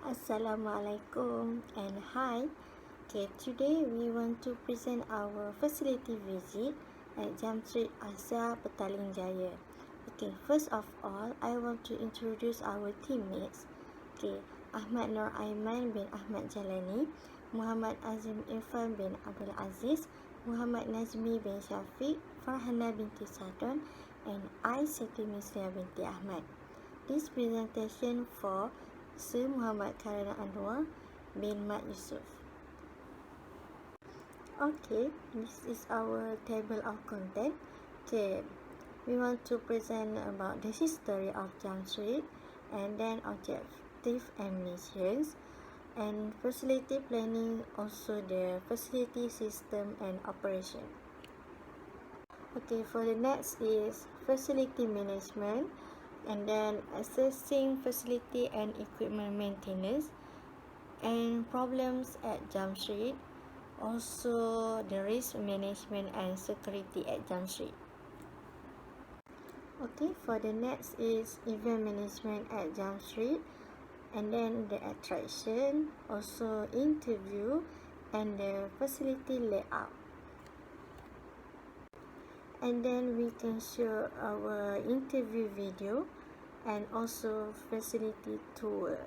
Assalamualaikum and hi. Okay, today we want to present our facility visit at Jam Street Asia Petaling Jaya. Okay, first of all, I want to introduce our teammates. Okay, Ahmad Nur Aiman bin Ahmad Jalani, Muhammad Azim Irfan bin Abdul Aziz, Muhammad Nazmi bin Syafiq, Farhana binti Sadon, and I, Siti Mislia binti Ahmad. This presentation for Sir Muhammad Karana Anwar bin Mat Yusof. Okay, this is our table of content. Okay, we want to present about the history of Jam Street, and then objective and missions, and facility planning, also the facility system and operation. Okay, for the next is facility management, and then assessing facility and equipment maintenance, and problems at Jam Street, also the risk management and security at Jam Street. Okay, for the next is event management at Jam Street, and then the attraction, also interview, and the facility layout. And then we can show our interview video and also facility tour.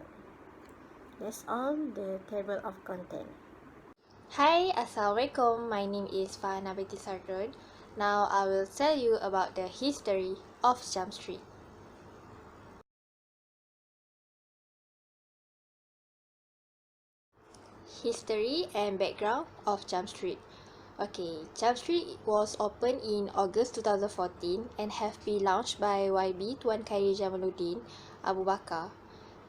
That's all the table of content. Hi, Assalamualaikum. My name is Farhana binti Sadon. Now I will tell you about the history of Jam Street. History and background of Jam Street. Okay, Jam Street was opened in August 2014 and have been launched by YB Tuan Khairi Jamaluddin Abu Bakar.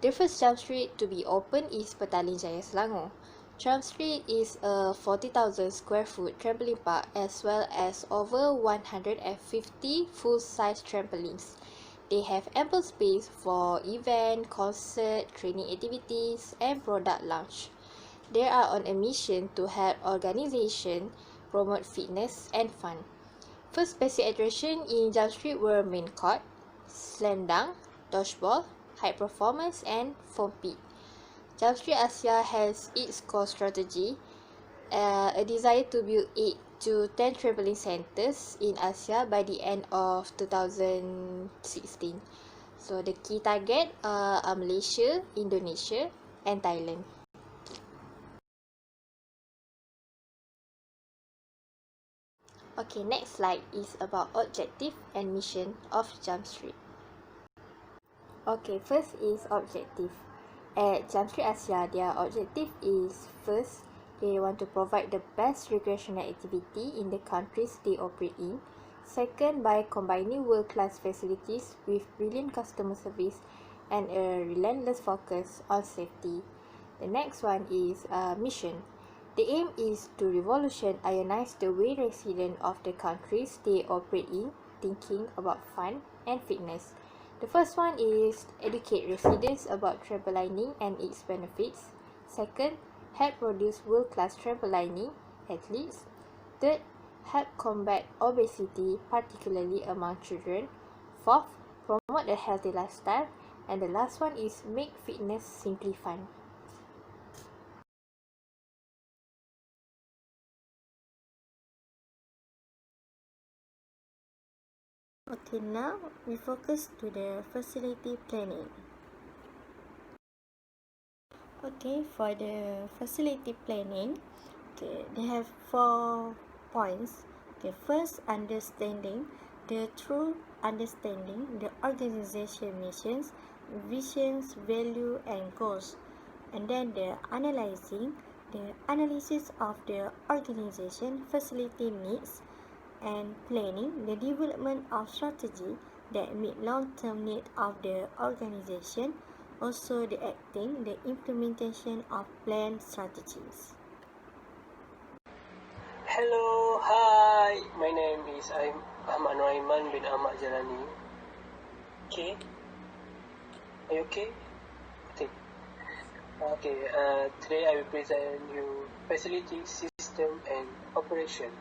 The first Jam Street to be opened is Petaling Jaya, Selangor. Jam Street is a 40,000 square foot trampoline park as well as over 150 full-size trampolines. They have ample space for event, concert, training activities, and product launch. They are on a mission to help organization promote fitness and fun. First basic attraction in Jam Street were main court, slam dunk, dodgeball, high performance, and foam pit. Jam Street Asia has its core strategy, a desire to build 8 to 10 trampoline centers in Asia by the end of 2016. So the key target are Malaysia, Indonesia, and Thailand. Okay, next slide is about objective and mission of Jam Street. Okay, first is objective. At Jam Street Asia, their objective is first, they want to provide the best recreational activity in the countries they operate in. Second, by combining world-class facilities with brilliant customer service and a relentless focus on safety. The next one is mission. The aim is to revolutionize the way residents of the countries they operate in thinking about fun and fitness. The first one is educate residents about trampolining and its benefits. Second, help produce world-class trampolining athletes. Third, help combat obesity, particularly among children. Fourth, promote a healthy lifestyle. And the last one is make fitness simply fun. Okay, now we focus to the facility planning. Okay, for the facility planning, okay, they have 4 points. Okay, first, understanding the organization missions, visions, value, and goals. And then the analysis of the organization facility needs, and planning the development of strategy that meet long-term need of the organization, also the implementation of planned strategies. Hello, hi, my name is Ahmad Nur bin Ahmad Jalani. Okay, are you okay? Okay, today I will present you facility, system, and operation.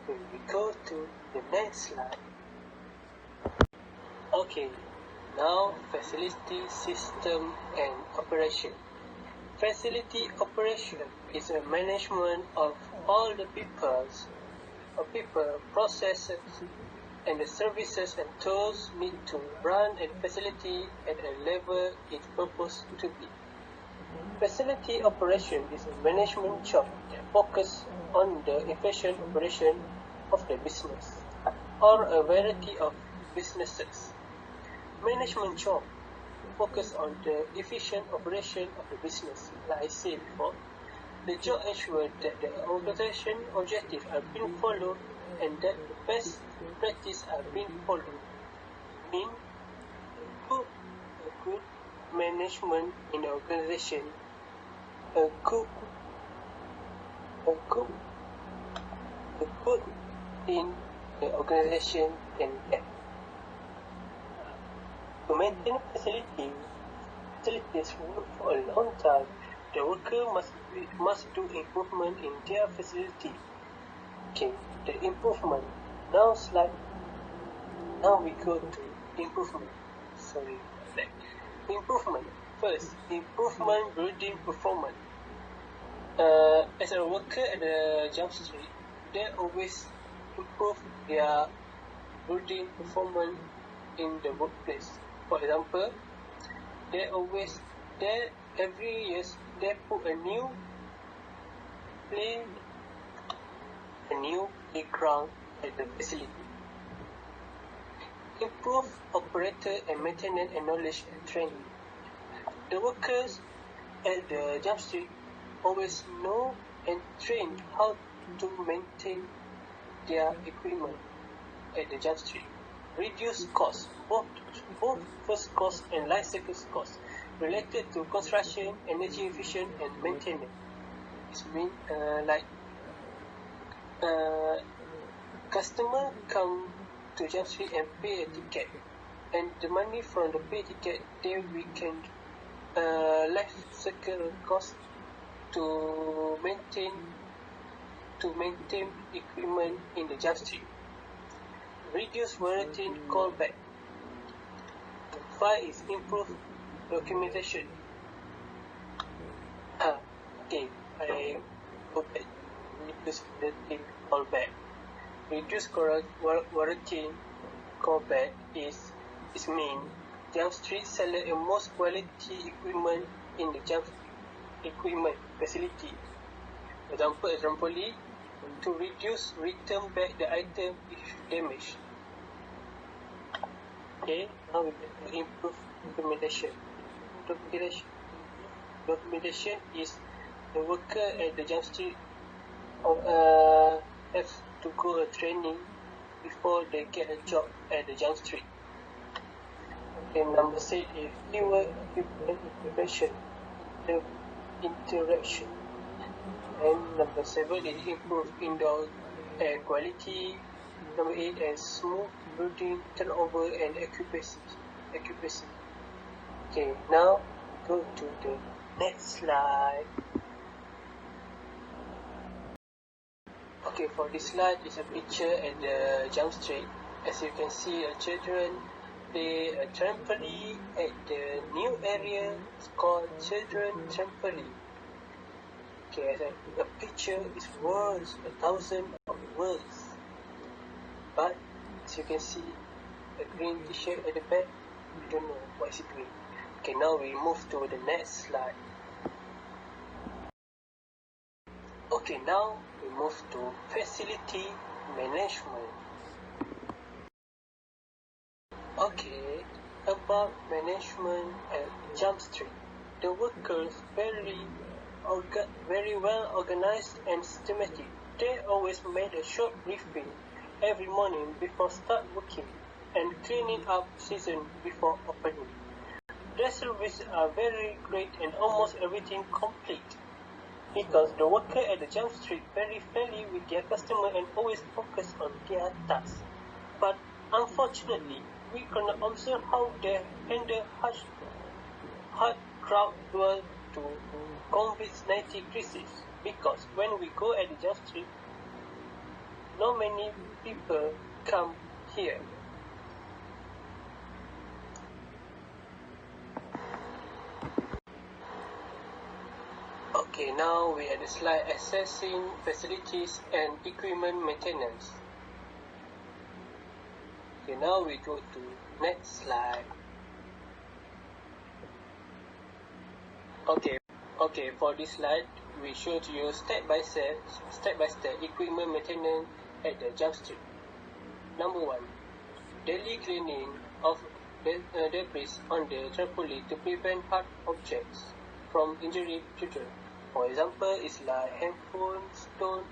We go to the next slide. Okay, now facility, system and operation. Facility operation is a management of all the people, processes and the services and tools need to run a facility at a level it's purposed to be. Facility operation is a management job that focuses on the efficient operation of the business or a variety of businesses. Management job focus on the efficient operation of the business. Like I said before, the job ensures that the organization objectives are being followed and that the best practice are being followed. Mean a good management in the organization, a good in the organization and that. To maintain facilities work for a long time, the worker must do improvement in their facility. Okay, the improvement. Now we go to improvement. Sorry about that. Improvement. First, improvement building performance. As a worker at the Jump Street, they always improve their building performance in the workplace. For example, every year they put a new playground at the facility. Improve operator and maintenance and knowledge and training. The workers at the Jump Street always know and train how to maintain their equipment at the Jump Street. Reduce costs, both first cost and life cycle costs related to construction, energy efficient and maintenance. It means customer come to Jump Street and pay a ticket, and the money from the pay ticket, then we can life cycle cost to maintain equipment in the Jump Street. Reduce warranty callback. 5 is improve documentation. Okay, I go back. Reduce warranty callback. Reduce warranty callback is mean Jump Street select the most quality equipment in the Jump equipment facility. Example, to return back the item if damaged. Okay, now we get to improve documentation. Documentation is the worker at the Jump Street have to go a training before they get a job at the Jump Street. Okay, number 6 is fewer equipment interaction. And number 7 is improve indoor air quality. Number 8 is smooth building turnover and occupancy. Okay, now go to the next slide. Okay, for this slide is a picture at the Jump Street. As you can see, children play a trampoline at the new area. It's called Children Trampoline. Okay, a picture is worth 1,000 of words. But as you can see, a green t-shirt at the back, we don't know what is it doing. Okay, now we move to the next slide. Okay, now we move to facility management. Okay, about management at Jump Street. The workers very well organized and systematic. They always made a short briefing every morning before start working and cleaning up season before opening. Their services are very great and almost everything complete. Because the worker at the Jump Street very friendly with their customer and always focus on their tasks. But unfortunately, we cannot observe how they handle hard crowd due to COVID-19 crisis. Because when we go at the Jump Street, not many people come here. Okay, now we are at the slide assessing facilities and equipment maintenance. Okay, now we go to next slide. Okay, for this slide, we show to you step-by-step equipment maintenance at the jump street. Number 1, daily cleaning of debris on the trampoline to prevent hard objects from injury children. For example, it's like handphone, stone,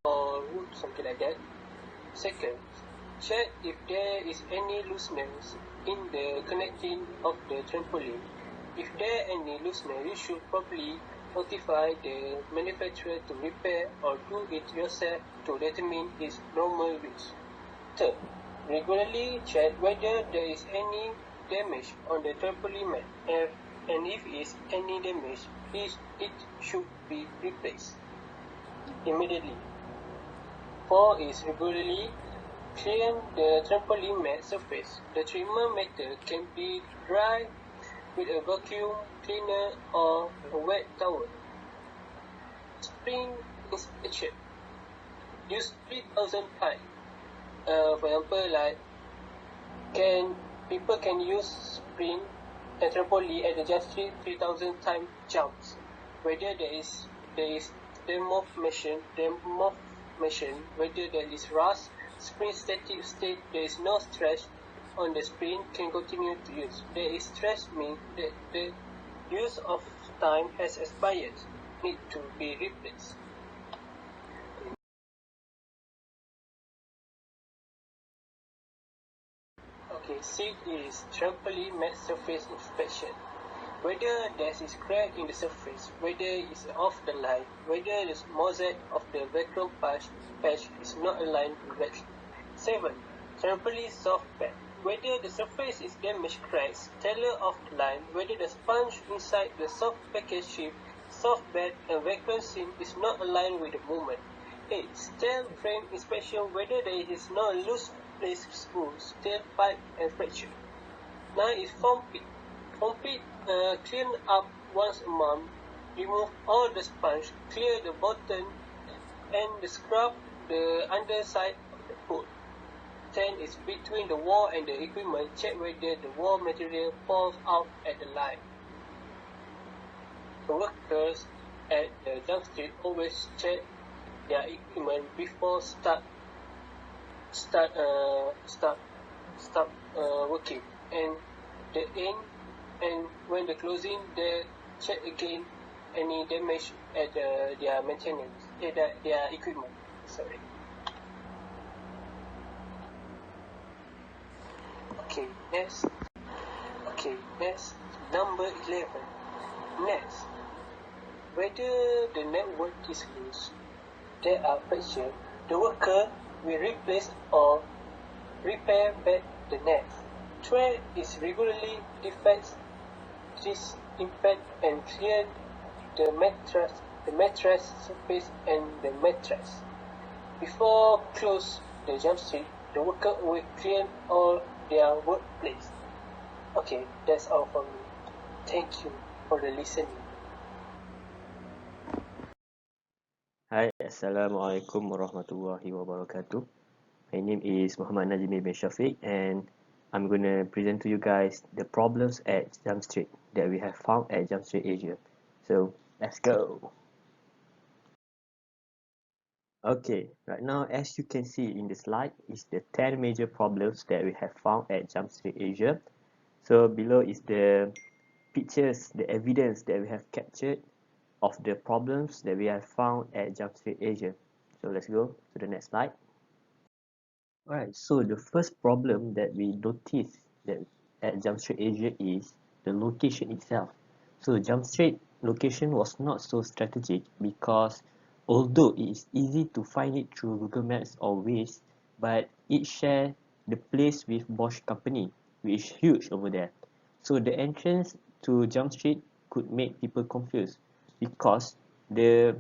or wood, something like that. Second, check if there is any looseness in the connecting of the trampoline. If there are any looseness, you should probably notify the manufacturer to repair or do it yourself to determine its normal use. Third, regularly check whether there is any damage on the trampoline mat, and if there is any damage, it should be replaced immediately. 4 is regularly clean the trampoline mat surface. The treatment method can be dry with a vacuum cleaner or a wet towel. Spring inspection. Use 3,000 times. For example, like people can use spring and trampoline at the just 3,000 times jumps. Whether there is deformation, whether there is rust, spring static state, there is no stress on the spring, can continue to use. There is stress means that the use of time has expired, need to be replaced. Okay, C is trampoline mat surface inspection. Whether there is crack in the surface, whether it is off the line, whether the mosaic of the vacuum patch is not aligned correctly. 7. Trampoline soft bed. Whether the surface is damaged, cracks, tear off the line, whether the sponge inside the soft package chip, soft bed and vacuum seal is not aligned with the movement. 8. Steel frame inspection. Whether there is no loose place screw, steel pipe and fracture. 9 is foam pit. Foam pit, clean up once a month, remove all the sponge, clear the bottom and scrub the underside of the foot. 10 is between the wall and the equipment, check whether the wall material falls out at the line. The workers at the jump street always check their equipment before start working, and the end, and when the closing, they check again any damage at their maintenance, their equipment. Sorry. Okay, next, number 11. Next, whether the network is loose, there are fractures, the worker will replace or repair back the net. 12 is regularly disinfect and clear the mattress surface and the mattress. Before close the jump street, the worker will clean all their workplace. Okay, that's all from me. Thank you for the listening. Hi, Assalamualaikum warahmatullahi wabarakatuh. My name is Muhammad Najmi bin Shafiq, and I'm going to present to you guys the problems at Jump Street that we have found at Jump Street Asia. So, let's go. Okay, right now, as you can see in the slide, is the 10 major problems that we have found at Jump Street Asia. So, below is the pictures, the evidence that we have captured of the problems that we have found at Jump Street Asia. So let's go to the next slide. Alright, so the first problem that we noticed that at Jump Street Asia is the location itself. So Jump Street location was not so strategic because although it is easy to find it through Google Maps or Waze, but it shares the place with Bosch company, which is huge over there. So the entrance to Jump Street could make people confused because it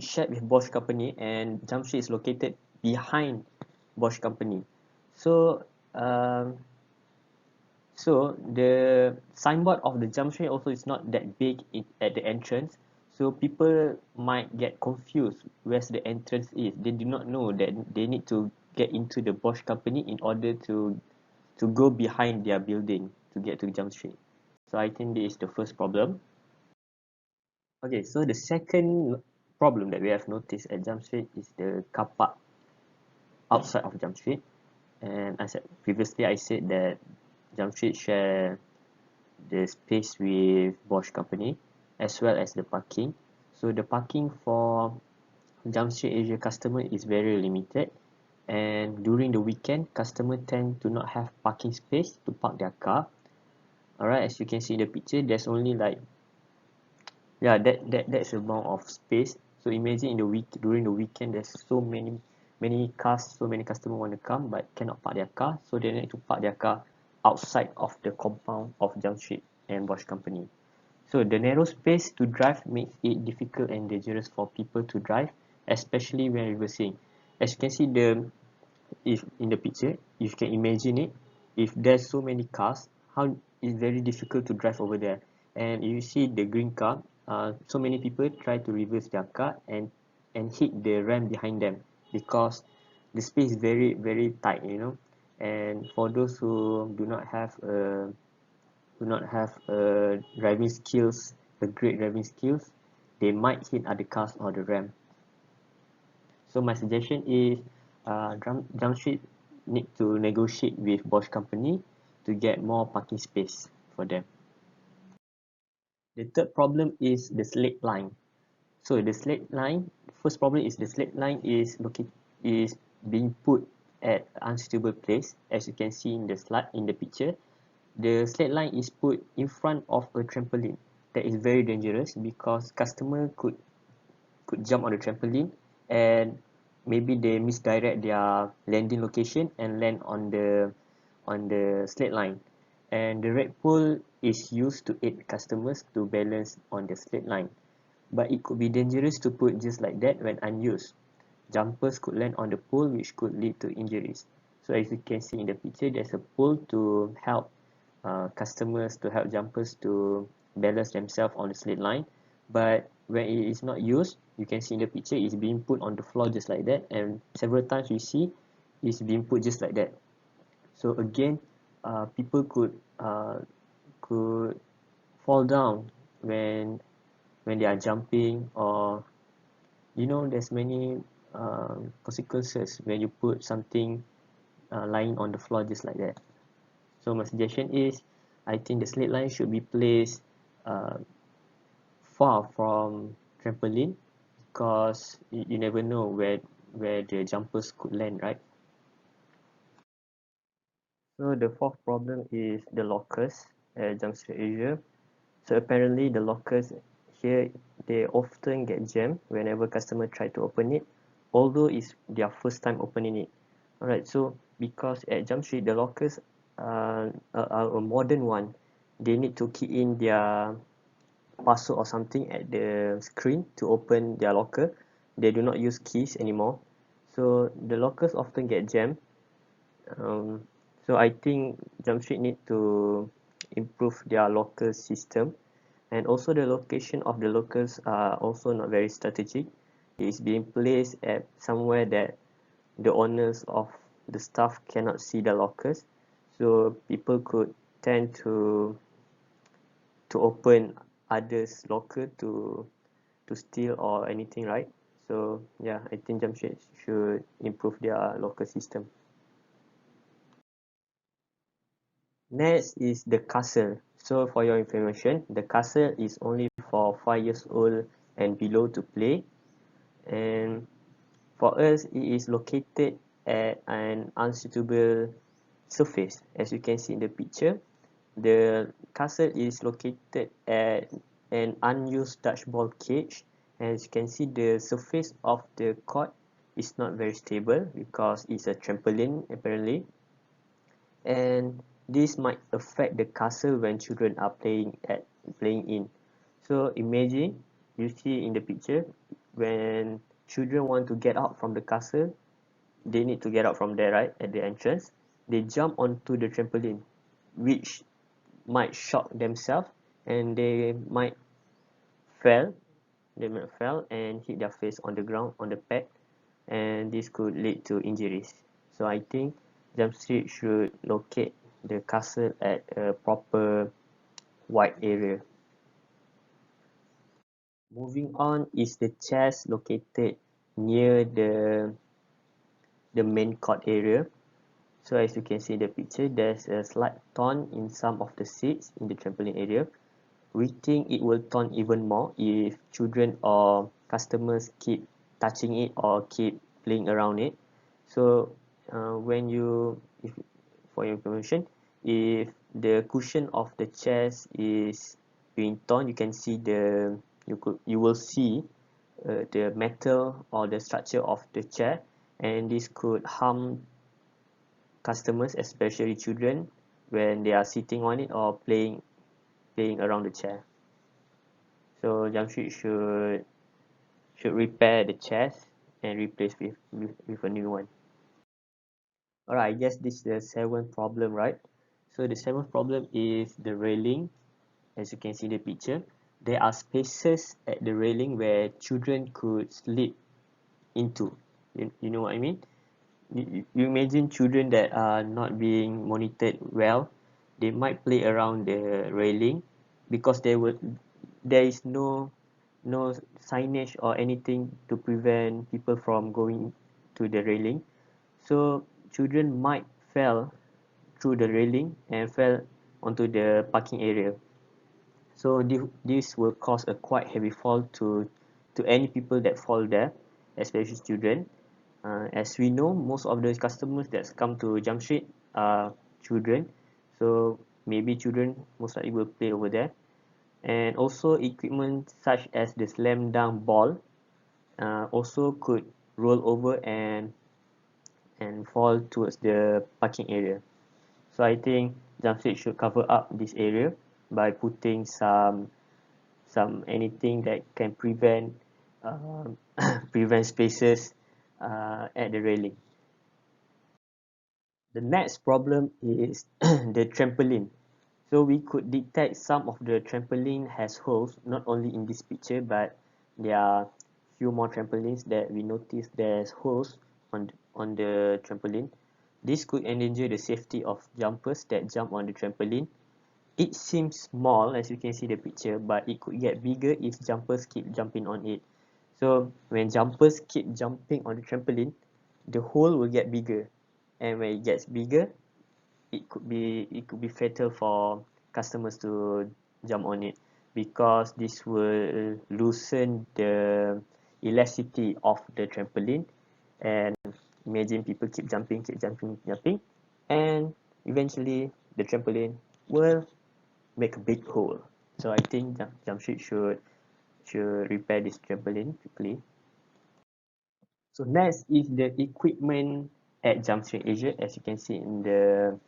shared with Bosch company and Jump Street is located behind Bosch company. So so the signboard of the Jump Street also is not that big at the entrance. So people might get confused where the entrance is. They do not know that they need to get into the Bosch company in order to go behind their building to get to Jump Street. So I think this is the first problem. Okay, so the second problem that we have noticed at Jump Street is the car park outside of Jump Street. And I said previously, I said that Jump Street share the space with Bosch company as well as the parking. So the parking for Jump Street Asia customer is very limited, and during the weekend customer tend to not have parking space to park their car. Alright, as you can see in the picture, there's only like, yeah, that's amount of space. So imagine in the week during the weekend there's so many cars, so many customers want to come but cannot park their car, so they need to park their car outside of the compound of Jump Street and Bosch company. So the narrow space to drive makes it difficult and dangerous for people to drive, especially when reversing. As you can see if in the picture, you can imagine it. If there's so many cars, how it's very difficult to drive over there. And you see the green car, so many people try to reverse their car and hit the ramp behind them because the space is very tight, And for those who do not have driving skills, a great driving skills, they might hit other cars or the ramp. So my suggestion is Jump Street need to negotiate with Bosch company to get more parking space for them. The third problem is the slate line. So the slate line, first problem is the slate line is being put at unsuitable place. As you can see in the slide in the picture, the slate line is put in front of a trampoline. That is very dangerous because customer could jump on the trampoline and maybe they misdirect their landing location and land on the slate line. And the red pole is used to aid customers to balance on the slate line, but it could be dangerous to put just like that when unused. Jumpers could land on the pole, which could lead to injuries. So as you can see in the picture, there's a pole to help customers, to help jumpers to balance themselves on the slate line. But when it is not used, you can see in the picture it's being put on the floor just like that, and several times you see it's being put just like that. So again, people could fall down when they are jumping, or there's many consequences when you put something lying on the floor just like that. So my suggestion is, I think the slate line should be placed uh, far from trampoline, because you never know where the jumpers could land, right? So the fourth problem is the lockers at Jump Street Asia. So apparently the lockers here, they often get jammed whenever customer try to open it, although it's their first time opening it. Alright, so because at Jump Street the lockers are a modern one, they need to key in their password or something at the screen to open their locker. They do not use keys anymore, so the lockers often get jammed. So I think Jump Street need to improve their locker system, and also the location of the lockers are also not very strategic. It is being placed at somewhere that the owners of the staff cannot see the lockers, so people could tend to open others locker to steal or anything, right? So yeah, I think Jump Street should improve their locker system. Next is the castle. So for your information, the castle is only for 5 years old and below to play, and for us it is located at an unsuitable surface. As you can see in the picture, the castle is located at an unused dodgeball cage. As you can see, the surface of the court is not very stable because it's a trampoline apparently, and this might affect the castle when children are playing in. So imagine, you see in the picture, when children want to get out from the castle, they need to get out from there, right, at the entrance. They jump onto the trampoline, which might shock themselves and they might fall they might fell and hit their face on the ground on the pad, and this could lead to injuries. So I think Jump Street should locate the castle at a proper wide area. Moving on is the chairs located near the main court area. So as you can see in the picture, there's a slight torn in some of the seats in the trampoline area. We think it will torn even more if children or customers keep touching it or keep playing around it. So when you, if, for your information, if the cushion of the chairs is being torn, you can see you will see the metal or the structure of the chair, and this could harm customers, especially children, when they are sitting on it or playing around the chair. So Jamshid should repair the chairs and replace with a new one. Alright, I guess this is the seventh problem, right? So the seventh problem is the railing. As you can see in the picture, there are spaces at the railing where children could slip into. You know what I mean? You imagine children that are not being monitored well, they might play around the railing because there is no signage or anything to prevent people from going to the railing. So children might fell through the railing and fell onto the parking area. So this will cause a quite heavy fall to any people that fall there, especially children. As we know, most of the customers that come to Jump Street are children, so maybe children most likely will play over there. And also equipment such as the slam dunk ball also could roll over and fall towards the parking area. So I think Jump Street should cover up this area by putting some anything that can prevent prevent spaces at the railing. The next problem is the trampoline. So we could detect some of the trampoline has holes, not only in this picture, but there are few more trampolines that we notice there's holes on the trampoline. This could endanger the safety of jumpers that jump on the trampoline. It seems small as you can see the picture, but it could get bigger if jumpers keep jumping on it. So when jumpers keep jumping on the trampoline, the hole will get bigger, and when it gets bigger, it could be fatal for customers to jump on it, because this will loosen the elasticity of the trampoline, and imagine people keep jumping, and eventually the trampoline will make a big hole. So I think Jamshid should repair this trampoline quickly. So next is the equipment at Jump Street Asia. As you can see in the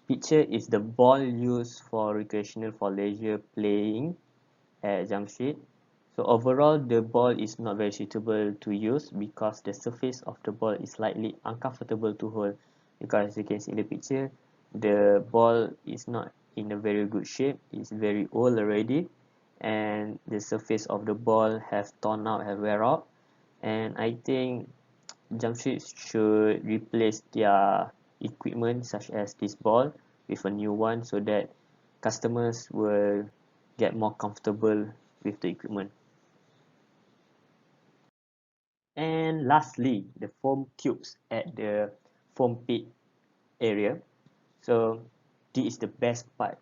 picture, is the ball used for recreational for leisure playing at Jump Street. So overall, the ball is not very suitable to use because the surface of the ball is slightly uncomfortable to hold. Because as you can see in the picture, the ball is not in a very good shape. It's very old already, and the surface of the ball have torn out, have wear out. And I think Jamshid should replace their equipment such as this ball with a new one, so that customers will get more comfortable with the equipment. And lastly, the foam cubes at the foam pit area. So this is the best part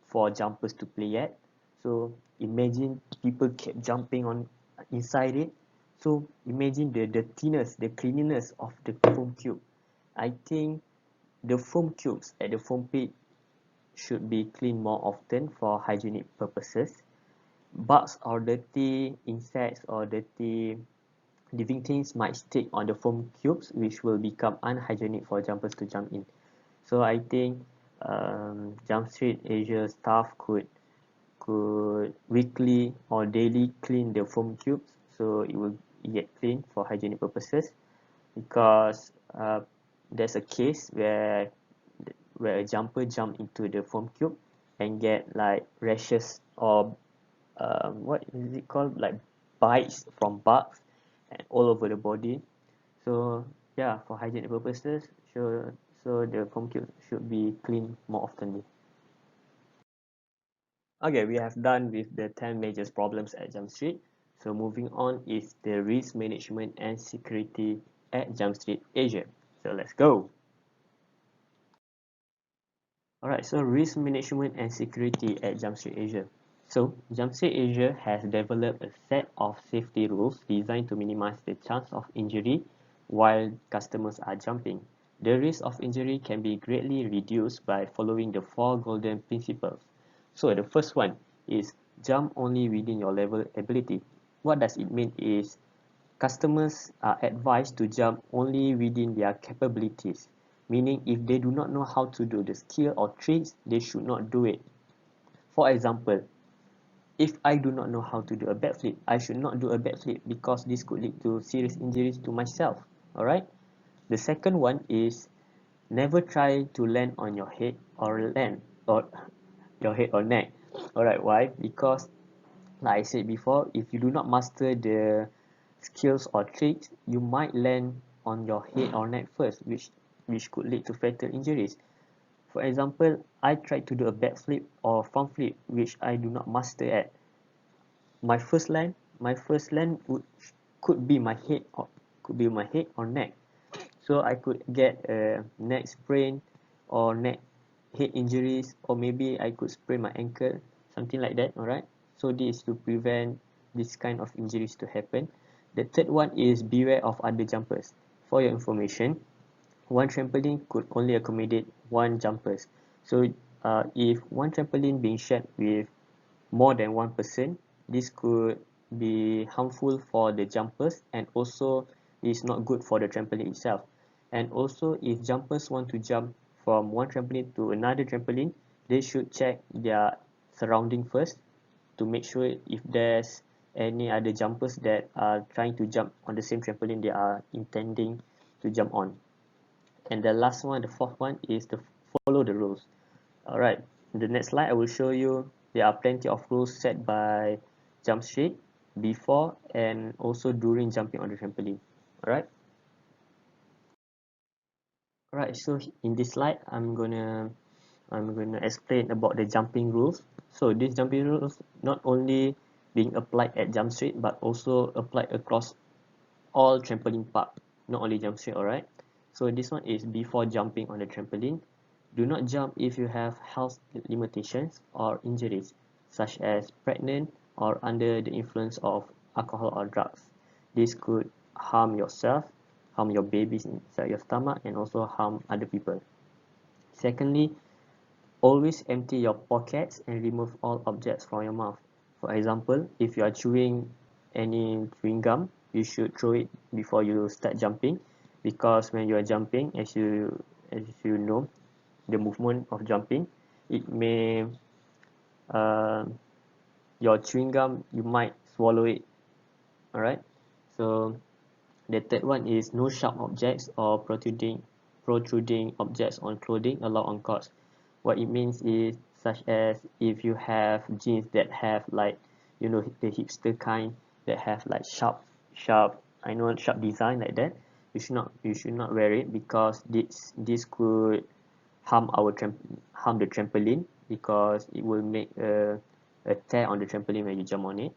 for jumpers to play at. So imagine people kept jumping on inside it. So imagine the dirtiness, the cleanliness of the foam cube. I think the foam cubes at the foam pit should be cleaned more often for hygienic purposes. Bugs or dirty insects or dirty living things might stick on the foam cubes, which will become unhygienic for jumpers to jump in. So I think Jump Street Asia staff could weekly or daily clean the foam cubes, so it will get clean for hygienic purposes. Because there's a case where a jumper jumped into the foam cube and get like rashes or what is it called, like bites from bugs and all over the body. So yeah, for hygienic purposes, so the foam cube should be cleaned more oftenly. Okay, we have done with the 10 major problems at Jump Street. So moving on is the risk management and security at Jump Street Asia. So let's go. Alright, so risk management and security at Jump Street Asia. So Jump Street Asia has developed a set of safety rules designed to minimize the chance of injury while customers are jumping. The risk of injury can be greatly reduced by following the four golden principles. So the first one is jump only within your level ability. What does it mean is customers are advised to jump only within their capabilities, meaning if they do not know how to do the skill or tricks, they should not do it. For example, if I do not know how to do a backflip, I should not do a backflip because this could lead to serious injuries to myself. Alright? The second one is never try to land on your head or your head or neck. Alright, why? Because like I said before, if you do not master the skills or tricks, you might land on your head or neck first, which could lead to fatal injuries. For example, I tried to do a backflip or front flip, which I do not master at. My first land could be my head or neck. So I could get a neck sprain or neck head injuries, or maybe I could sprain my ankle, something like that. Alright, so this is to prevent this kind of injuries to happen. The third one is beware of other jumpers. For your information, one trampoline could only accommodate one jumpers. So if one trampoline being shared with more than one person, this could be harmful for the jumpers, and also is not good for the trampoline itself. And also, if jumpers want to jump from one trampoline to another trampoline, they should check their surrounding first to make sure if there's any other jumpers that are trying to jump on the same trampoline they are intending to jump on. And the last one, the fourth one, is to follow the rules. Alright, in the next slide I will show you there are plenty of rules set by Jump Street before and also during jumping on the trampoline. Alright, so in this slide I'm gonna explain about the jumping rules. So these jumping rules not only being applied at Jump Street but also applied across all trampoline park, not only Jump Street. Alright, so this one is before jumping on the trampoline. Do not jump if you have health limitations or injuries, such as pregnant or under the influence of alcohol or drugs. This could harm yourself, harm your babies inside your stomach, and also harm other people. Secondly, always empty your pockets and remove all objects from your mouth. For example, if you are chewing any chewing gum, you should throw it before you start jumping, because when you are jumping, as you know, the movement of jumping, it may uh, your chewing gum, you might swallow it. Alright, so the third one is no sharp objects or protruding objects on clothing allowed on course. What it means is, such as if you have jeans that have, like, you know, the hipster kind that have like sharp design like that, you should not wear it, because this could harm the trampoline, because it will make a tear on the trampoline when you jump on it.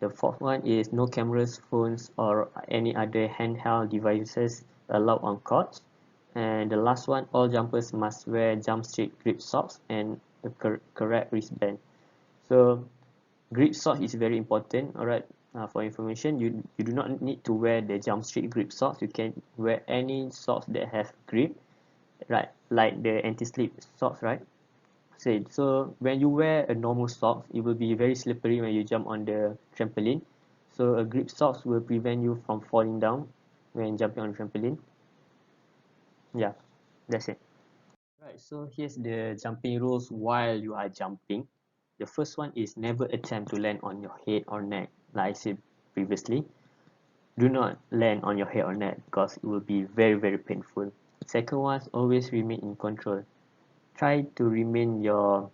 The fourth one is no cameras, phones, or any other handheld devices allowed on courts. And the last one, all jumpers must wear Jump Street grip socks and a correct wristband. So grip socks is very important. Alright, for information, you do not need to wear the Jump Street grip socks. You can wear any socks that have grip, right? Like the anti-slip socks, right? So when you wear a normal socks, it will be very slippery when you jump on the trampoline. So a grip socks will prevent you from falling down when jumping on the trampoline. Yeah, that's it. Right, so here's the jumping rules while you are jumping. The first one is never attempt to land on your head or neck. Like I said previously, do not land on your head or neck because it will be very, very painful. Second one, always remain in control. Try to remain your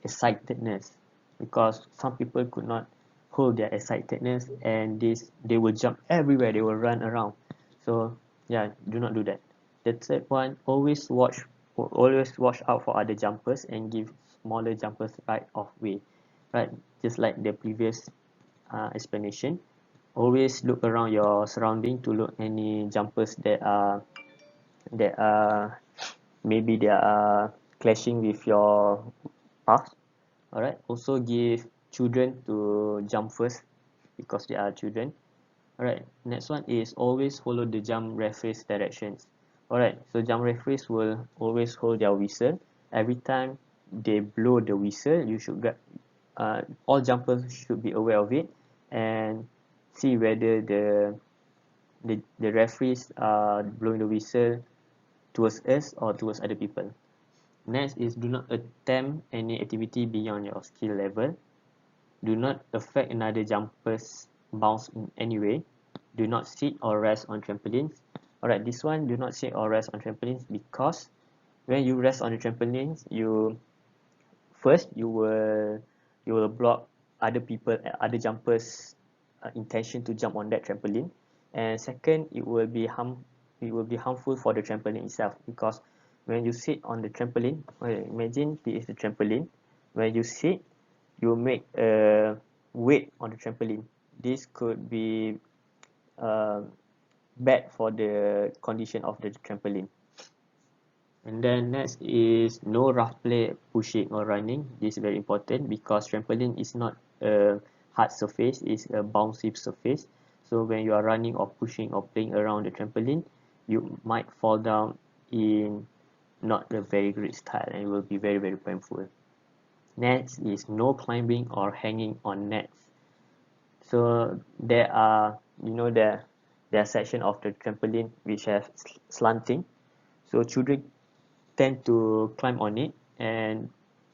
excitedness. because some people could not hold their excitedness, and they will jump everywhere, they will run around. So yeah, do not do that. The third one, always watch out for other jumpers and give smaller jumpers right of way, right? Just like the previous explanation, always look around your surrounding to look any jumpers that are maybe they are clashing with your path. All right, also give children to jump first because they are children. All right, next one is always follow the jump referee's directions. All right, so jump referees will always hold their whistle. Every time they blow the whistle, you should get all jumpers should be aware of it and see whether the referees are blowing the whistle towards us or towards other people. Next is do not attempt any activity beyond your skill level. Do not affect another jumper's bounce in any way. Do not sit or rest on trampolines. Alright, this one, do not sit or rest on trampolines because when you rest on the trampolines, you will block other jumpers intention to jump on that trampoline, and second, it will be harmful for the trampoline itself because when you sit on the trampoline, okay, imagine this is the trampoline. When you sit, you make a weight on the trampoline. This could be uh, bad for the condition of the trampoline. And then next is no rough play, pushing or running. This is very important because trampoline is not a hard surface, it's a bouncy surface. So when you are running or pushing or playing around the trampoline, you might fall down in not a very great style and it will be very, very painful. Next is no climbing or hanging on nets. So there are, there are section of the trampoline which have slanting. So children tend to climb on it and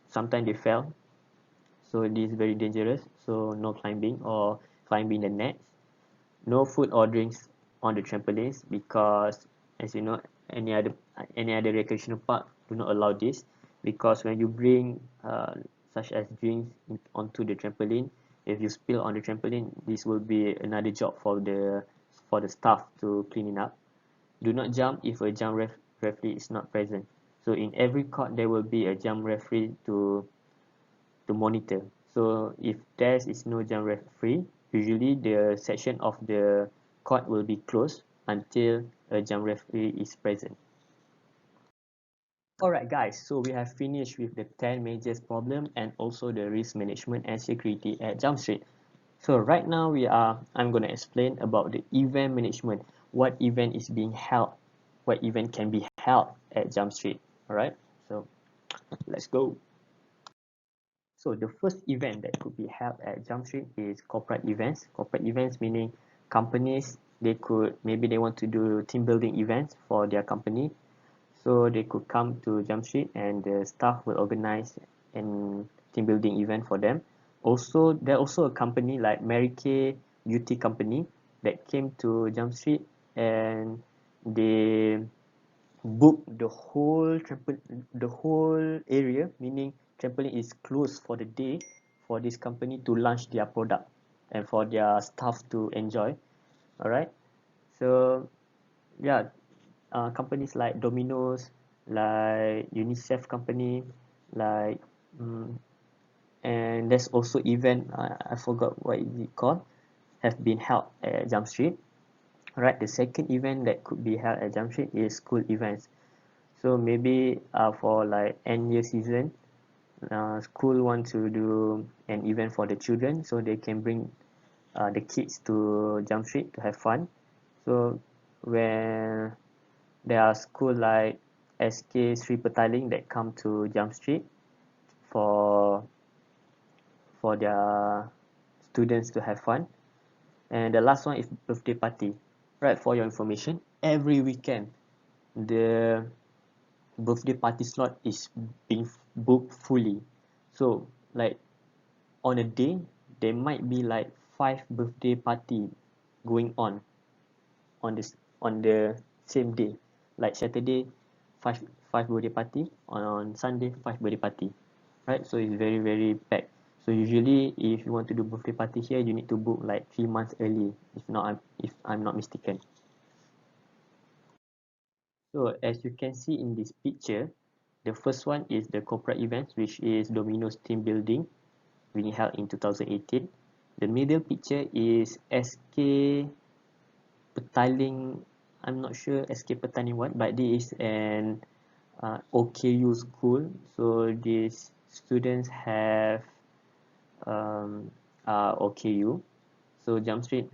sometimes they fell, so this is very dangerous. So no climbing or climbing the nets. No food or drinks on the trampolines because, as you know, any other recreational park do not allow this, because when you bring such as drinks onto the trampoline, if you spill on the trampoline, this will be another job for the staff to clean it up. Do not jump if a referee is not present. So in every court there will be a jump referee to monitor. So if there is no jump referee, usually the section of the court will be closed until a jump referee is present. Alright guys, so we have finished with the 10 major problems and also the risk management and security at Jump Street. So right now I'm going to explain about the event management. What event is being held? What event can be held at Jump Street? Alright, so let's go. So the first event that could be held at Jump Street is corporate events. Corporate events meaning companies, maybe they want to do team building events for their company. So they could come to Jump Street and the staff will organize an team building event for them. Also, there also a company like Mary Kay Beauty Company that came to Jump Street and they book the whole area, meaning trampoline is closed for the day for this company to launch their product and for their staff to enjoy. All right, so yeah, companies like Domino's, like UNICEF company, like and there's also event, I forgot what is it called, have been held at Jump Street. All right, the second event that could be held at Jump Street is school events. So maybe for like end year season, school want to do an event for the children, so they can bring the kids to Jump Street to have fun. So when there are school like SK Sri Petaling that come to Jump Street for their students to have fun. And the last one is birthday party. Right, for your information, every weekend the birthday party slot is being booked fully. So like on a day there might be like 5 birthday party going on the same day. Like Saturday, five birthday party, on Sunday 5 birthday party, right? So it's very very packed. So usually if you want to do birthday party here, you need to book like 3 months early, if I'm not mistaken. So as you can see in this picture, the first one is the corporate events, which is Domino's team building being held in 2018. The middle picture is SK Petaling. I'm not sure SK Petaling what, but this is an OKU school. So these students have OKU. So Jump Street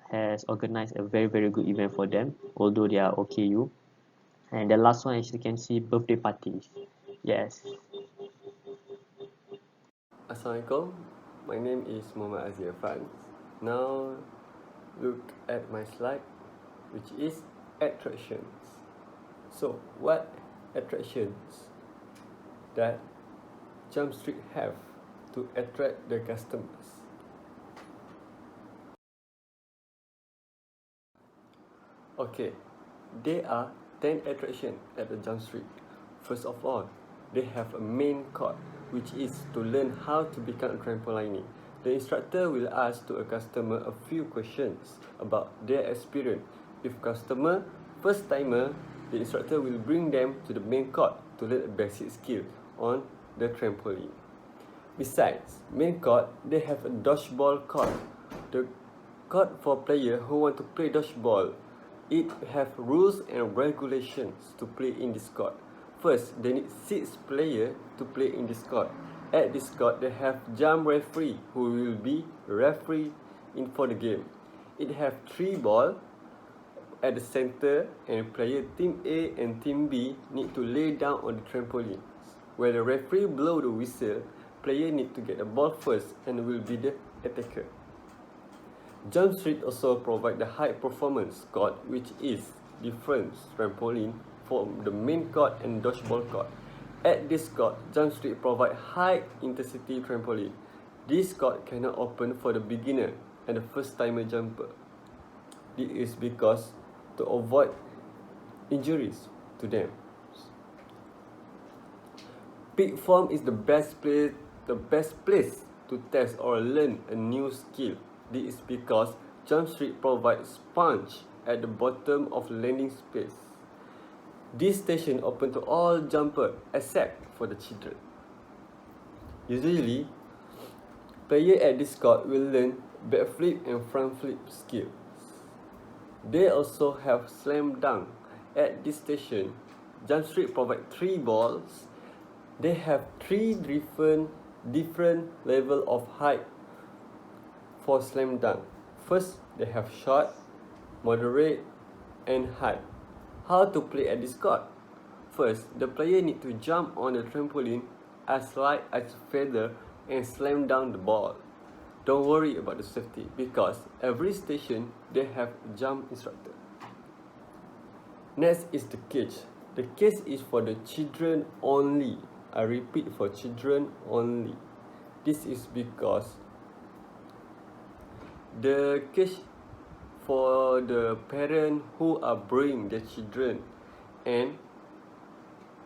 has organized a very good event for them, although they are OKU. And the last one, as you can see, birthday parties. Yes. Assalamualaikum, my name is Muhammad Azir Afan. Now look at my slide, which is attractions. So what attractions that Jump Street have to attract the customers? Okay, there are 10 attractions at the Jump Street. First of all, they have a main court, which is to learn how to become a trampolining. The instructor will ask to a customer a few questions about their experience. If customer first timer, the instructor will bring them to the main court to learn a basic skill on the trampoline. Besides main court, they have a dodgeball court. The court for players who want to play dodgeball. It have rules and regulations to play in this court. First, they need 6 players to play in this court. At this court, they have jump referee who will be referee in for the game. It have 3 balls at the center, and player team A and team B need to lay down on the trampoline. When the referee blow the whistle, player need to get the ball first and will be the attacker. Jump Street also provide the high performance court, which is different trampoline from the main court and dodgeball court. At this court, Jump Street provide high intensity trampoline. This court cannot open for the beginner and the first timer jumper. This is because to avoid injuries to them. Peak form is the best place to test or learn a new skill. This is because Jump Street provides sponge at the bottom of landing space. This station open to all jumpers except for the children. Usually, players at this court will learn backflip and front flip skills. They also have slam dunk. At this station, Jump Street provide 3 balls. They have 3 different level of height for slam dunk. First, they have short, moderate, and high. How to play at this court? First, the player need to jump on the trampoline as light as a feather and slam down the ball. Don't worry about the safety because every station they have a jump instructor. Next is the cage. The cage is for the children only. I repeat, for children only. This is because the cage for the parent who are bringing their children, and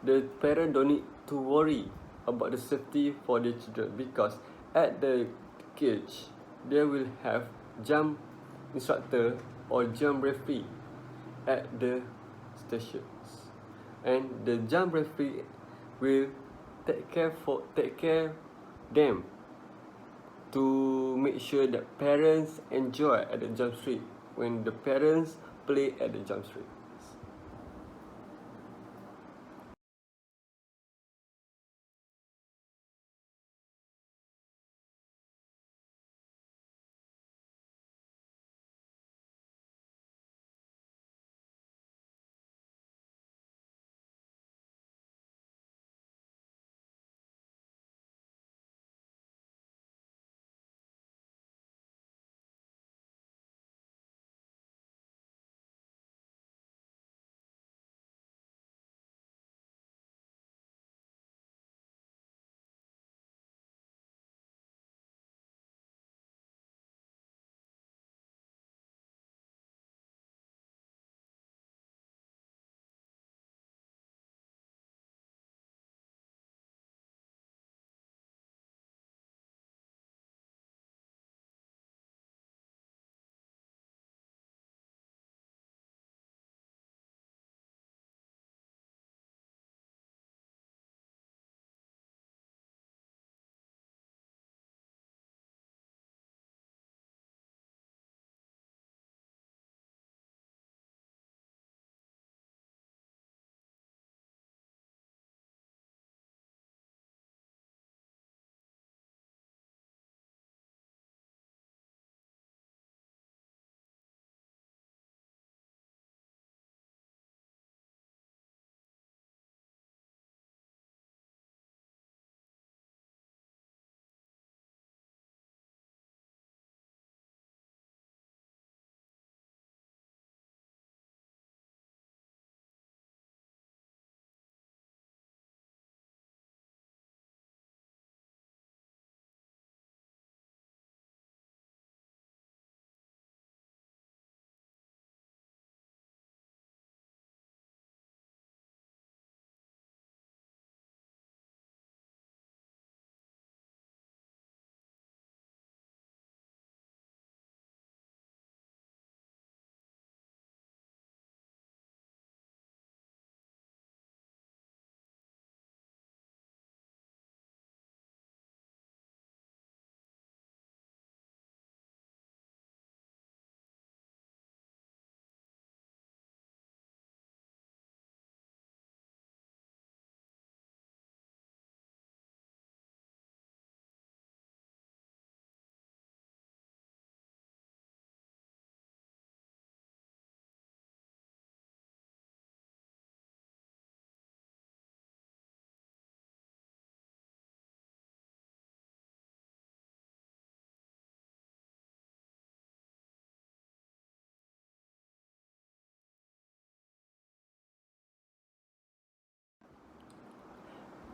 the parent don't need to worry about the safety for their children because at the cage they will have jump instructor or jump referee at the stations, and the jump referee will take care them to make sure that parents enjoy at the Jump Street when the parents play at the Jump Street.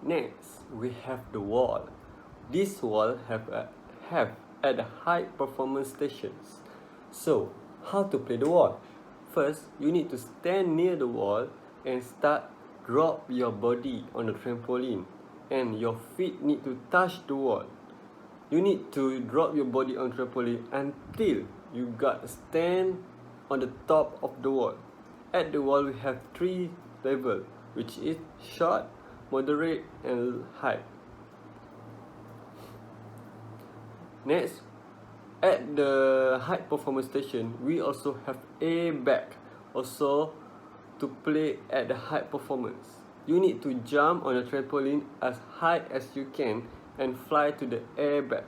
Next, we have the wall. This wall have at the high performance stations. So, how to play the wall? First, you need to stand near the wall and drop your body on the trampoline, and your feet need to touch the wall. You need to drop your body on trampoline until you got stand on the top of the wall. At the wall, we have 3 levels, which is short, moderate, and high. Next, at the high performance station, we also have airbag, also to play at the high performance. You need to jump on a trampoline as high as you can and fly to the airbag.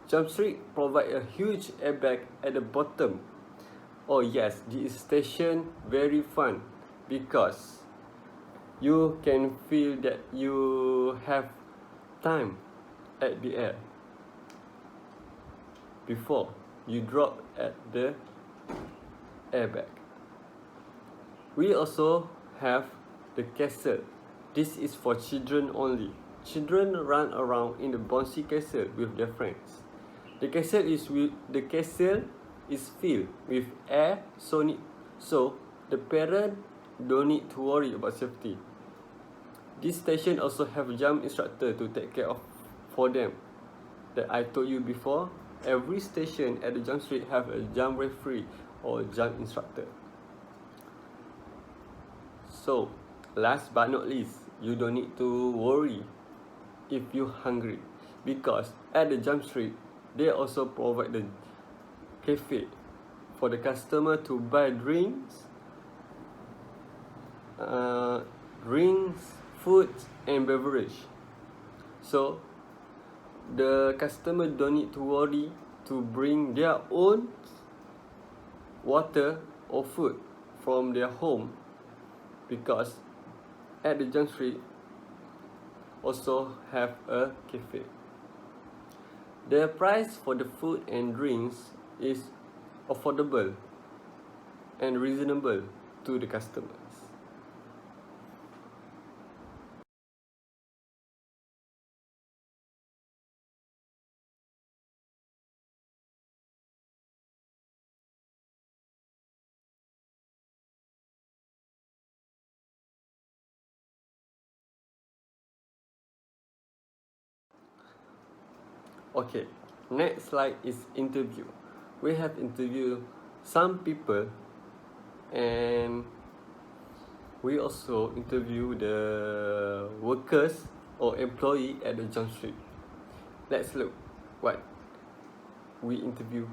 Jump Street provide a huge airbag at the bottom. Oh yes, this station very fun because you can feel that you have time at the air before you drop at the airbag. We also have the castle. This is for children only. Children run around in the bouncy castle with their friends. The castle is filled with air, so the parent don't need to worry about safety. This station also have jump instructor to take care of for them. That I told you before, every station at the Jump Street have a jump referee or jump instructor. So, last but not least, you don't need to worry if you're hungry, because at the Jump Street, they also provide the cafe for the customer to buy drinks, food, and beverage. So, the customer don't need to worry to bring their own water or food from their home, because at the Jump Street also have a cafe. The price for the food and drinks is affordable and reasonable to the customers. Okay, next slide is interview. We have interviewed some people, and we also interview the workers or employee at the Jump Street. Let's look what we interview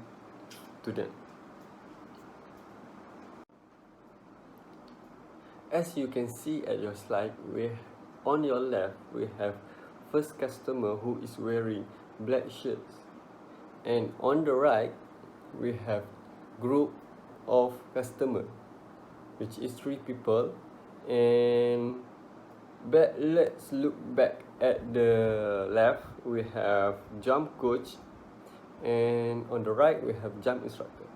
to them. As you can see at your slide, on your left we have first customer who is wearing black shirts, and on the right we have group of customer, which is 3 people. And let's look back at the left, we have jump coach, and on the right we have jump instructor.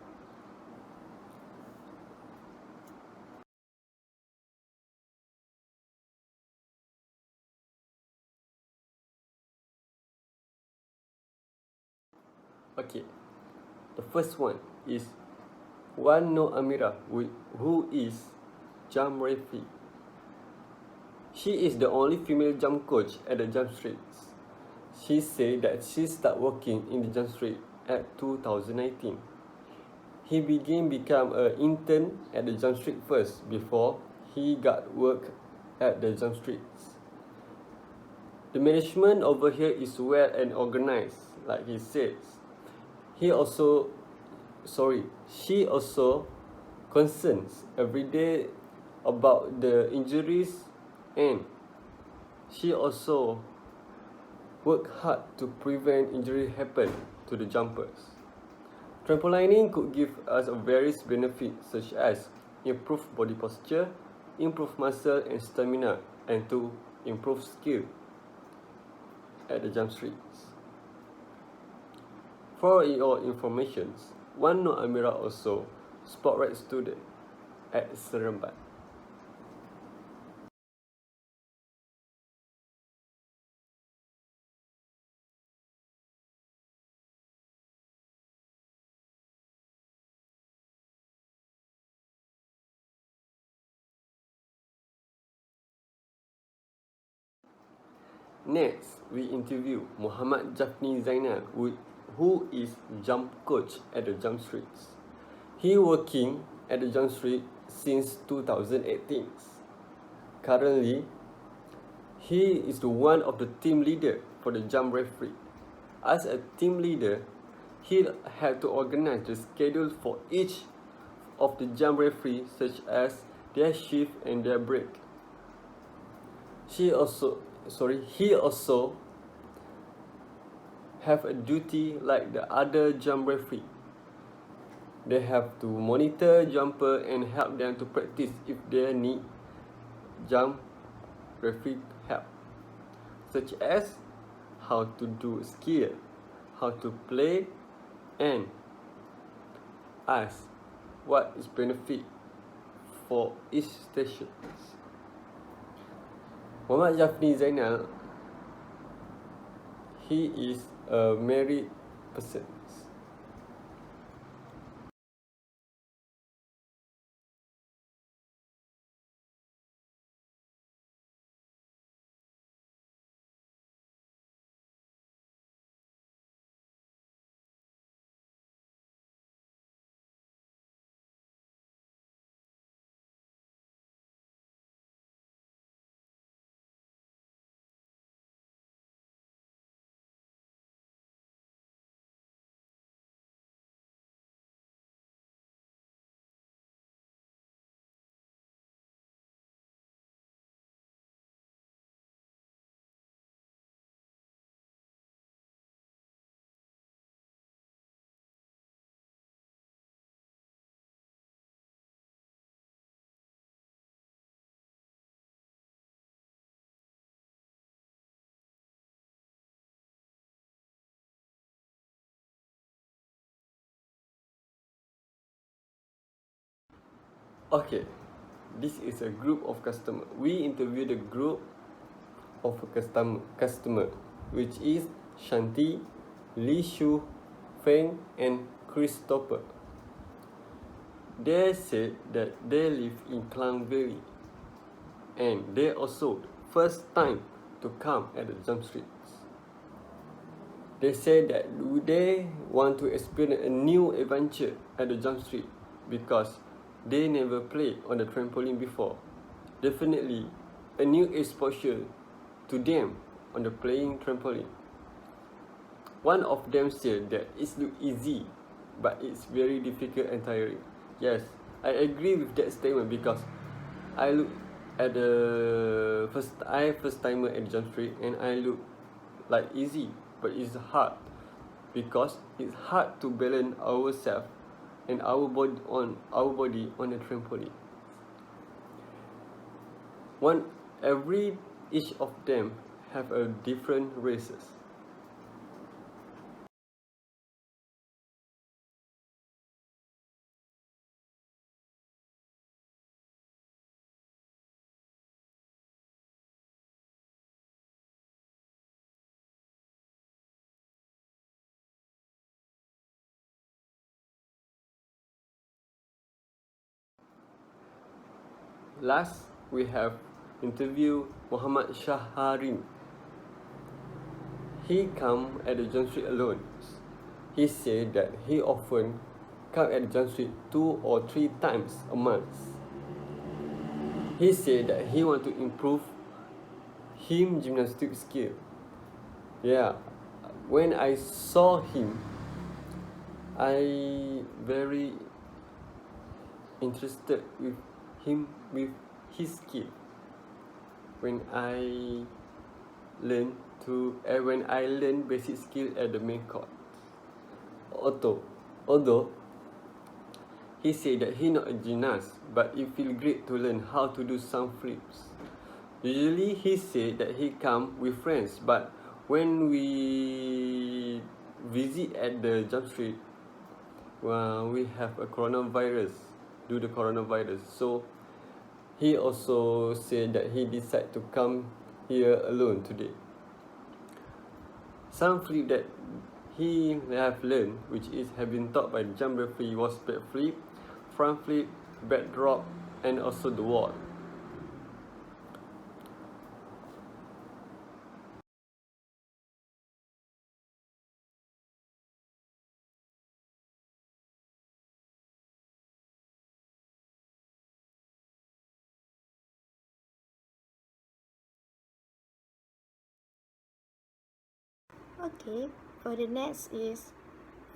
Okay, the first one is No Amira, who is jump referee. She is the only female jump coach at the Jump Street. She said that she started working in the Jump Street at 2019. He become an intern at the Jump Street first before he got work at the Jump Street. The management over here is well and organized, like he says. She also concerns every day about the injuries, and she also work hard to prevent injury happen to the jumpers. Trampolining could give us a various benefits such as improved body posture, improved muscle and stamina, and to improve skill at the Jump Streets. For your information, No Amira also spotlight student at Seremban. Next, we interview Muhammad Jafni Zainal, who is jump coach at the Jump Streets. He working at the Jump Street since 2018. Currently, he is the one of the team leader for the jump referee. As a team leader, he had to organize the schedule for each of the jump referees, such as their shift and their break. He also have a duty like the other jump referee. They have to monitor jumper and help them to practice if they need jump referee help, such as how to do skill, how to play, and ask what is benefit for each station. Muhammad Jafni Zainal, he is a married person. Okay, this is a group of customer. We interviewed a group of customer, which is Shanti, Li Shu, Feng, and Christopher. They said that they live in Klang Valley, and they also first time to come at the Jump Streets. They said that they want to experience a new adventure at the Jump Street because they never played on the trampoline before. Definitely a new exposure to them on the playing trampoline. One of them said that it's look easy, but it's very difficult and tiring. Yes, I agree with that statement because I look at the first timer at Jump Street and I look like easy, but it's hard because it's hard to balance ourselves and our body on a trampoline. Each of them have a different races. Last, we have interviewed Muhammad Shaharin. He come at the Jump Street alone. He said that he often come at the Jump Street 2 or 3 times a month. He said that he want to improve him gymnastic skill. Yeah, when I saw him, I very interested with him with his skill. When I learn basic skill at the main court. Although he said that he not a gymnast, but it feel great to learn how to do some flips. Usually he said that he come with friends, but when we visit at the Jump Street, we have a coronavirus, so he also said that he decided to come here alone today. Some flip that he have learned, which have been taught by the jump referee, was back flip, front flip, back drop, and also the wall. Okay, for the next is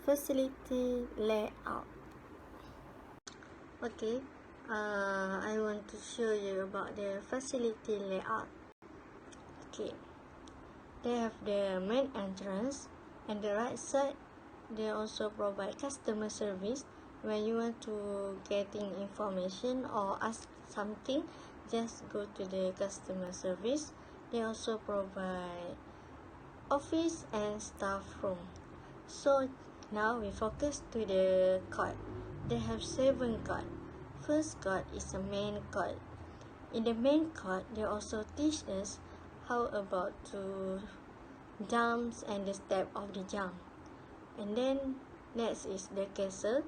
facility layout. Okay, I want to show you about the facility layout. Okay, they have the main entrance and the right side. They also provide customer service. When you want to getting information or ask something, just go to the customer service. They also provide office and staff room. So now we focus to the court. They have 7 court. First court is a main court. In the main court, they also teach us how about to jumps and the step of the jump. And then next is the castle.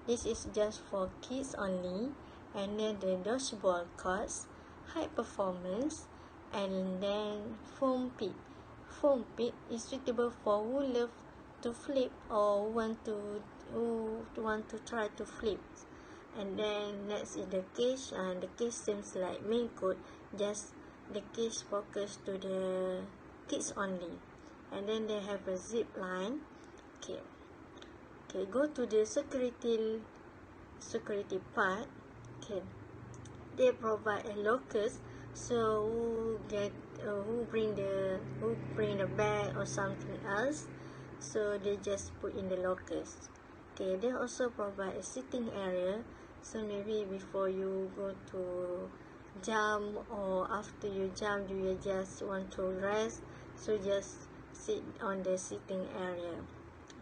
This is just for kids only. And then the dodgeball courts, high performance, and then foam pit. Foam pit is suitable for who love to flip or who want to try to flip. And then next is the cage, and the cage seems like main code, just the cage focus to the kids only. And then they have a zip line. Okay, go to the security part. Okay, they provide a locus, so who bring the bag or something else, so they just put in the locus. Okay, they also provide a sitting area, so maybe before you go to jump or after you jump, you just want to rest, so just sit on the sitting area.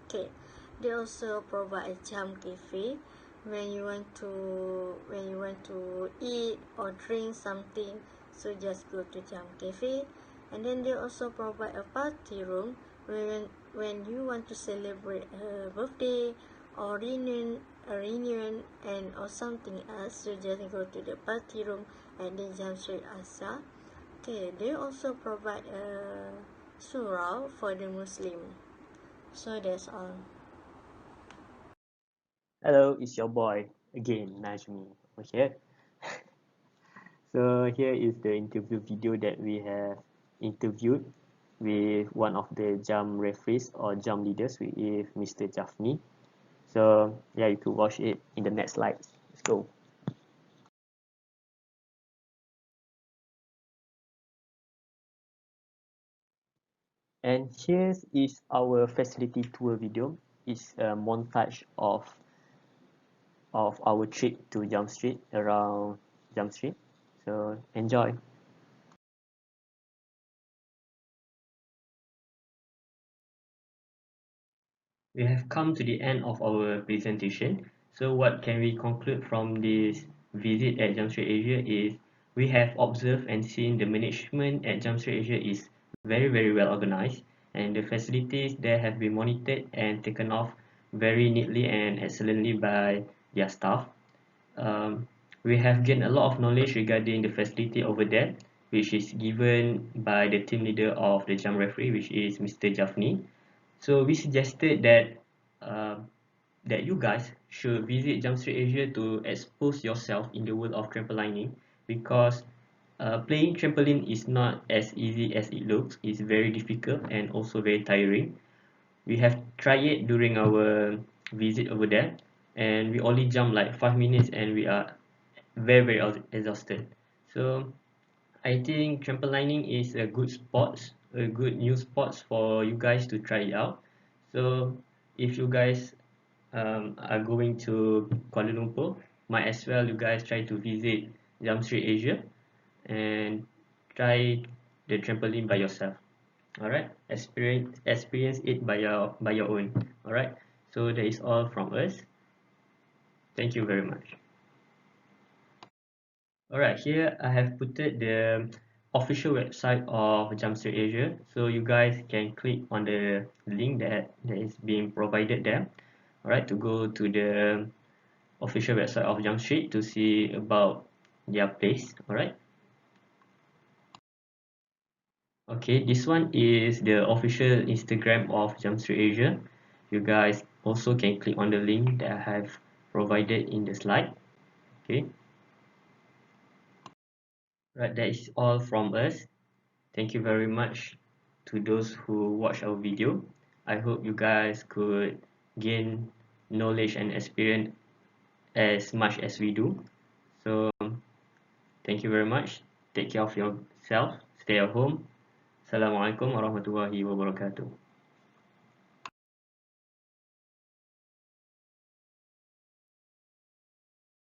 Okay, they also provide a jump cafe. When you want to eat or drink something, so just go to jump cafe. And then they also provide a party room when you want to celebrate a birthday or a reunion and or something else, so just go to the party room at the Jump Street Asa. Okay, they also provide a surau for the Muslim. So that's all. Hello, it's your boy again, Najmi. Okay. So here is the interview video that we have interviewed with one of the jump referees or jump leaders, with Mr. Jafni. So yeah, you could watch it in the next slide. Let's go. And here is our facility tour video. It's a montage of our trip to Jump Street, around Jump Street. So enjoy. We have come to the end of our presentation. So what can we conclude from this visit at Jump Street Asia is we have observed and seen the management at Jump Street Asia is very well organized, and the facilities there have been monitored and taken off very neatly and excellently by their staff. We have gained a lot of knowledge regarding the facility over there, which is given by the team leader of the jump referee, which is Mr. Jafni. So we suggested uh, that you guys should visit Jump Street Asia to expose yourself in the world of trampolining, because playing trampoline is not as easy as it looks. It's very difficult and also very tiring. We have tried it during our visit over there, and we only jump like 5 minutes and we are very exhausted. So I think trampolining is a good sports, a good new sports for you guys to try it out. So if you guys are going to Kuala Lumpur, might as well you guys try to visit Jump Street Asia and try the trampoline by yourself. All right, experience it by your own. All right, so that is all from us. Thank you very much. Alright, here I have put the official website of Jumpstreet Asia, so you guys can click on the link that is being provided there. Alright, to go to the official website of Jumpstreet to see about their place. Alright. Okay, this one is the official Instagram of Jumpstreet Asia. You guys also can click on the link that I have provided in the slide. Okay. Right, that is all from us. Thank you very much to those who watch our video. I hope you guys could gain knowledge and experience as much as we do. So thank you very much. Take care of yourself. Stay at home. Assalamualaikum warahmatullahi wabarakatuh.